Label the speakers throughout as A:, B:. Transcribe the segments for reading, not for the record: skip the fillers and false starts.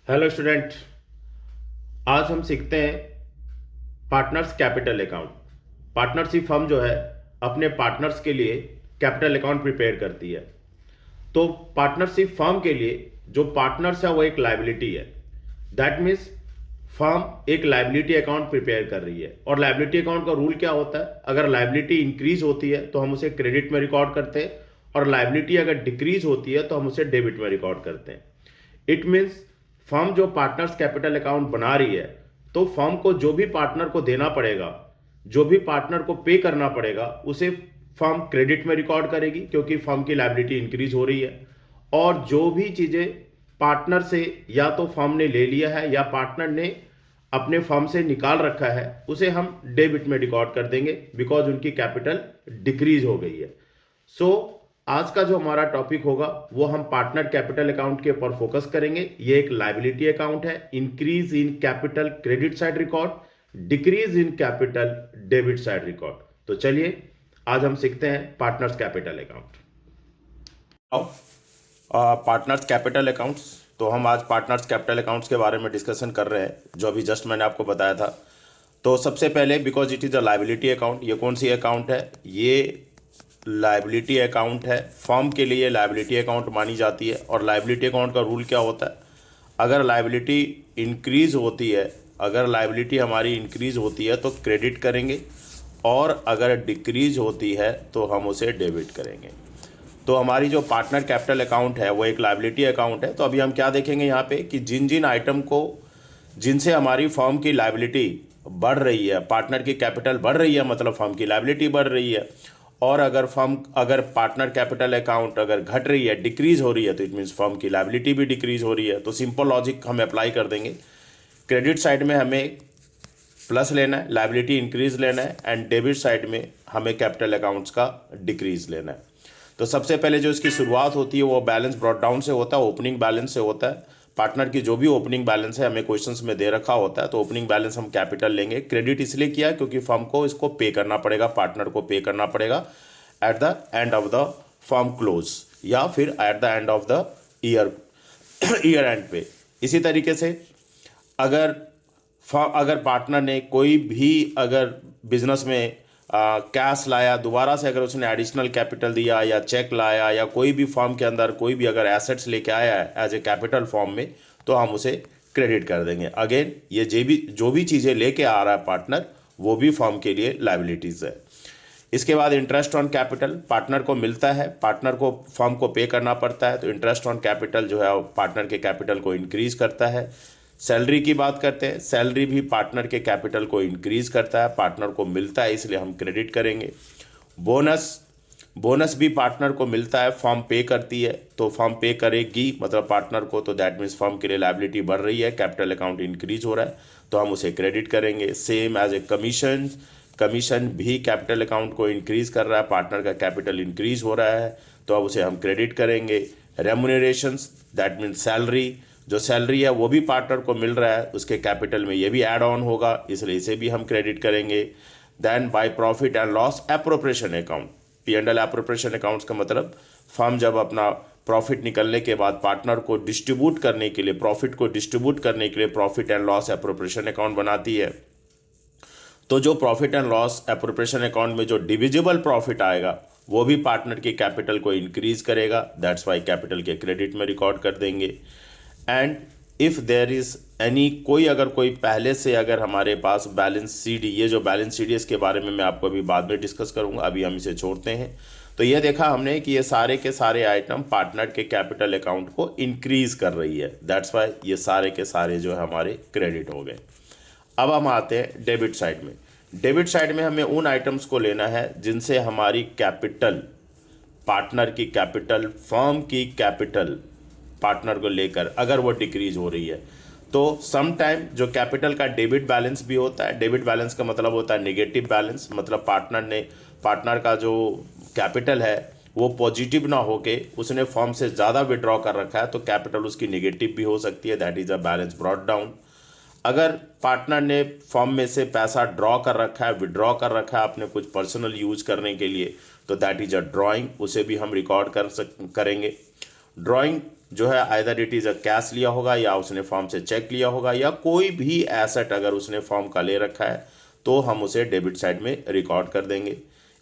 A: Hello student. आज हम सीखते हैं partners capital account. Partnership firm जो है अपने पार्टनर्स के लिए कैपिटल अकाउंट प्रिपेयर करती है। तो पार्टनरशिप फर्म के लिए जो पार्टनर्स है वो एक लायबिलिटी है। दैट मीन्स फर्म एक लायबिलिटी अकाउंट प्रिपेयर कर रही है। और लायबिलिटी अकाउंट का रूल क्या होता है, अगर लायबिलिटी इंक्रीज होती है तो हम उसे क्रेडिट में रिकॉर्ड करते हैं, और लायबिलिटी अगर डिक्रीज होती है तो हम उसे डेबिट में रिकॉर्ड करते हैं। इट मीन्स फर्म जो पार्टनर्स कैपिटल अकाउंट बना रही है, तो फर्म को जो भी पार्टनर को देना पड़ेगा, जो भी पार्टनर को पे करना पड़ेगा, उसे फर्म क्रेडिट में रिकॉर्ड करेगी क्योंकि फर्म की लायबिलिटी इंक्रीज हो रही है। और जो भी चीजें पार्टनर से या तो फर्म ने ले लिया है या पार्टनर ने अपने फर्म से निकाल रखा है, उसे हम डेबिट में रिकॉर्ड कर देंगे बिकॉज उनकी कैपिटल डिक्रीज हो गई है। सो आज का जो हमारा टॉपिक होगा वो हम पार्टनर कैपिटल अकाउंट के ऊपर फोकस करेंगे। ये एक लायबिलिटी अकाउंट है। Increase in capital credit side record, decrease in capital debit side record. तो चलिए आज हम सीखते हैं partners capital account. Partners capital accounts. तो हम आज पार्टनर्स कैपिटल अकाउंट्स के बारे में डिस्कशन कर रहे हैं, जो अभी जस्ट मैंने आपको बताया था। तो सबसे पहले because it is a liability account, ये कौन सी अकाउंट है? ये लायबिलिटी अकाउंट है। फर्म के लिए लायबिलिटी अकाउंट मानी जाती है। और लायबिलिटी अकाउंट का रूल क्या होता है, अगर लायबिलिटी इंक्रीज होती है, अगर लायबिलिटी हमारी इंक्रीज होती है तो क्रेडिट करेंगे, और अगर डिक्रीज होती है तो हम उसे डेबिट करेंगे। तो हमारी जो पार्टनर कैपिटल अकाउंट है वो एक लायबिलिटी अकाउंट है। तो अभी हम क्या देखेंगे यहाँ पे कि जिन जिन आइटम को, जिनसे हमारी फर्म की लायबिलिटी बढ़ रही है, पार्टनर की कैपिटल बढ़ रही है, मतलब फर्म की लायबिलिटी बढ़ रही है। और अगर पार्टनर कैपिटल अकाउंट अगर घट रही है, डिक्रीज हो रही है, तो इट मीन्स फर्म की लायबिलिटी भी डिक्रीज हो रही है। तो सिंपल लॉजिक हम अप्लाई कर देंगे। क्रेडिट साइड में हमें प्लस लेना है, लायबिलिटी इंक्रीज लेना है, एंड डेबिट साइड में हमें कैपिटल अकाउंट्स का डिक्रीज लेना है। तो सबसे पहले जो इसकी शुरुआत होती है वो बैलेंस ब्रॉट डाउन से होता है, ओपनिंग बैलेंस से होता है। पार्टनर की जो भी ओपनिंग बैलेंस है हमें क्वेश्चंस में दे रखा होता है, तो ओपनिंग बैलेंस हम कैपिटल लेंगे। क्रेडिट इसलिए किया क्योंकि फर्म को इसको पे करना पड़ेगा, पार्टनर को पे करना पड़ेगा at the end of the firm close, या फिर at the end of the year and पे। इसी तरीके से अगर पार्टनर ने कोई भी अगर बिजनेस में कैश लाया, दोबारा से अगर उसने एडिशनल कैपिटल दिया या चेक लाया, या कोई भी फॉर्म के अंदर कोई भी अगर एसेट्स लेके आया है एज ए कैपिटल फॉर्म में, तो हम उसे क्रेडिट कर देंगे। अगेन ये जो भी चीज़ें लेके आ रहा है पार्टनर, वो भी फॉर्म के लिए लायबिलिटीज़ है। इसके बाद इंटरेस्ट ऑन कैपिटल पार्टनर को मिलता है, पार्टनर को फर्म को पे करना पड़ता है, तो इंटरेस्ट ऑन कैपिटल जो है पार्टनर के कैपिटल को इंक्रीज करता है। सैलरी की बात करते हैं, सैलरी भी पार्टनर के कैपिटल को इंक्रीज करता है, पार्टनर को मिलता है इसलिए हम क्रेडिट करेंगे। बोनस भी पार्टनर को मिलता है, फर्म पे करती है तो फर्म पे करेगी मतलब पार्टनर को, तो दैट मीन्स फर्म के लिए लायबिलिटी बढ़ रही है, कैपिटल अकाउंट इंक्रीज हो रहा है, तो हम उसे क्रेडिट करेंगे। सेम एज ए कमीशन भी कैपिटल अकाउंट को इंक्रीज कर रहा है, पार्टनर का कैपिटल इंक्रीज हो रहा है, तो अब उसे हम क्रेडिट करेंगे। रेमुनरेशंस दैट मीन्स सैलरी, जो सैलरी है वो भी पार्टनर को मिल रहा है, उसके कैपिटल में ये भी ऐड ऑन होगा, इसलिए इसे भी हम क्रेडिट करेंगे। Then by profit and loss appropriation account, P&L appropriation accounts का मतलब फर्म जब अपना प्रॉफिट निकलने के बाद पार्टनर को डिस्ट्रीब्यूट करने के लिए, प्रॉफिट को डिस्ट्रीब्यूट करने के लिए profit and loss appropriation account बनाती है। तो जो profit and loss appropriation account में जो डिविजिबल प्रॉफिट आएगा वो भी पार्टनर की कैपिटल को इंक्रीज करेगा, दैट्स वाई कैपिटल के क्रेडिट में रिकॉर्ड कर देंगे। And if there is any, कोई पहले से अगर हमारे पास बैलेंस शीट, ये जो बैलेंस शीट है इसके बारे में मैं आपको अभी बाद में डिस्कस करूंगा, अभी हम इसे छोड़ते हैं। तो ये देखा हमने कि ये सारे के सारे आइटम पार्टनर के कैपिटल अकाउंट को इंक्रीज कर रही है, दैट्स वाई ये सारे के सारे जो है हमारे क्रेडिट हो गए। अब हम आते हैं डेबिट साइड में। डेबिट साइड में हमें उन आइटम्स को लेना है जिनसे हमारी कैपिटल, पार्टनर की कैपिटल, फर्म की कैपिटल पार्टनर को लेकर अगर वो डिक्रीज हो रही है, तो सम टाइम जो कैपिटल का डेबिट बैलेंस भी होता है। डेबिट बैलेंस का मतलब होता है नेगेटिव बैलेंस, मतलब पार्टनर का जो कैपिटल है वो पॉजिटिव ना होके उसने फर्म से ज़्यादा विड्रॉ कर रखा है, तो कैपिटल उसकी नेगेटिव भी हो सकती है, that is a balance brought down. अगर पार्टनर ने फर्म में से पैसा ड्रॉ कर रखा है, विड्रॉ कर रखा है अपने कुछ पर्सनल यूज करने के लिए, तो दैट इज अ ड्रॉइंग, उसे भी हम रिकॉर्ड करेंगे। जो है either it is a cash लिया होगा या उसने फॉर्म से चेक लिया होगा या कोई भी एसेट अगर उसने फॉर्म का ले रखा है तो हम उसे डेबिट साइड में रिकॉर्ड कर देंगे।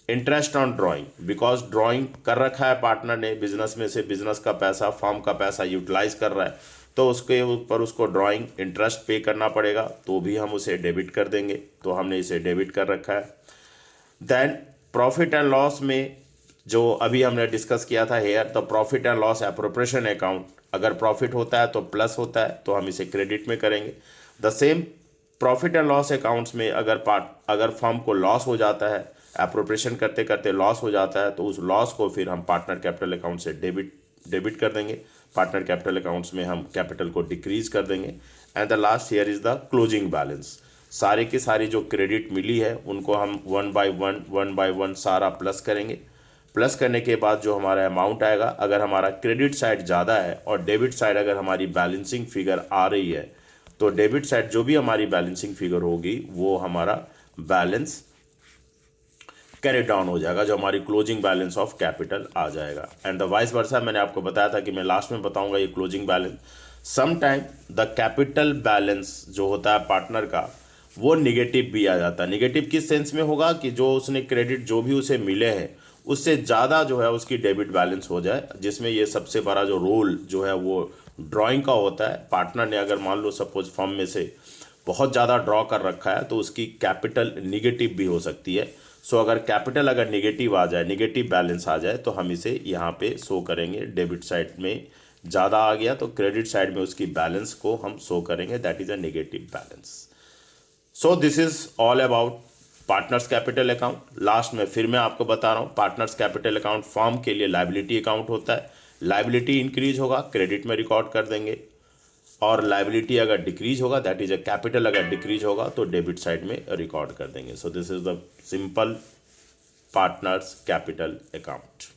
A: Interest on drawing, because drawing कर रखा है पार्टनर ने बिजनेस में से, बिजनेस का पैसा, फॉर्म का पैसा यूटिलाइज कर रहा है, तो उसके ऊपर उसको ड्राइंग इंटरेस्ट पे करना पड़ेगा, तो भी हम उसे डेबिट कर देंगे, तो हमने इसे डेबिट कर रखा है। देन प्रॉफिट एंड लॉस में जो अभी हमने डिस्कस किया था here, the profit and loss appropriation account, अगर प्रॉफिट होता है तो प्लस होता है तो हम इसे क्रेडिट में करेंगे। The same profit and loss accounts में अगर फर्म को लॉस हो जाता है, एप्रोप्रिएशन करते करते लॉस हो जाता है, तो उस लॉस को फिर हम पार्टनर कैपिटल अकाउंट से डेबिट कर देंगे। पार्टनर कैपिटल अकाउंट्स में हम कैपिटल को डिक्रीज कर देंगे। And the last here is the closing balance, सारे की सारी जो क्रेडिट मिली है उनको हम वन बाय वन सारा प्लस करेंगे। प्लस करने के बाद जो हमारा अमाउंट आएगा, अगर हमारा क्रेडिट साइड ज़्यादा है और डेबिट साइड अगर हमारी बैलेंसिंग फिगर आ रही है, तो डेबिट साइड जो भी हमारी बैलेंसिंग फिगर होगी वो हमारा बैलेंस कैरी डाउन हो जाएगा, जो हमारी क्लोजिंग बैलेंस ऑफ कैपिटल आ जाएगा। एंड द वाइस वर्सा, मैंने आपको बताया था कि मैं लास्ट में बताऊंगा ये closing balance. Some time the capital balance जो होता है पार्टनर का वो निगेटिव भी आ जाता है। निगेटिव किस सेंस में होगा कि जो उसने क्रेडिट जो भी उसे मिले हैं उससे ज़्यादा जो है उसकी डेबिट बैलेंस हो जाए, जिसमें ये सबसे बड़ा जो रोल जो है वो ड्राइंग का होता है। पार्टनर ने अगर मान लो सपोज फर्म में से बहुत ज़्यादा ड्रॉ कर रखा है तो उसकी कैपिटल निगेटिव भी हो सकती है। सो अगर कैपिटल अगर निगेटिव आ जाए, निगेटिव बैलेंस आ जाए, तो हम इसे यहाँ पे शो करेंगे। डेबिट साइड में ज़्यादा आ गया तो क्रेडिट साइड में उसकी बैलेंस को हम शो करेंगे, that is a negative balance. So this is all about partners capital account. Last में फिर मैं आपको बता रहा हूँ, पार्टनर्स कैपिटल अकाउंट फर्म के लिए लायबिलिटी अकाउंट होता है। लायबिलिटी इंक्रीज होगा, क्रेडिट में रिकॉर्ड कर देंगे, और लायबिलिटी अगर डिक्रीज होगा, दैट इज अ कैपिटल अगर डिक्रीज होगा तो डेबिट साइड में रिकॉर्ड कर देंगे। So this is the simple partners capital account.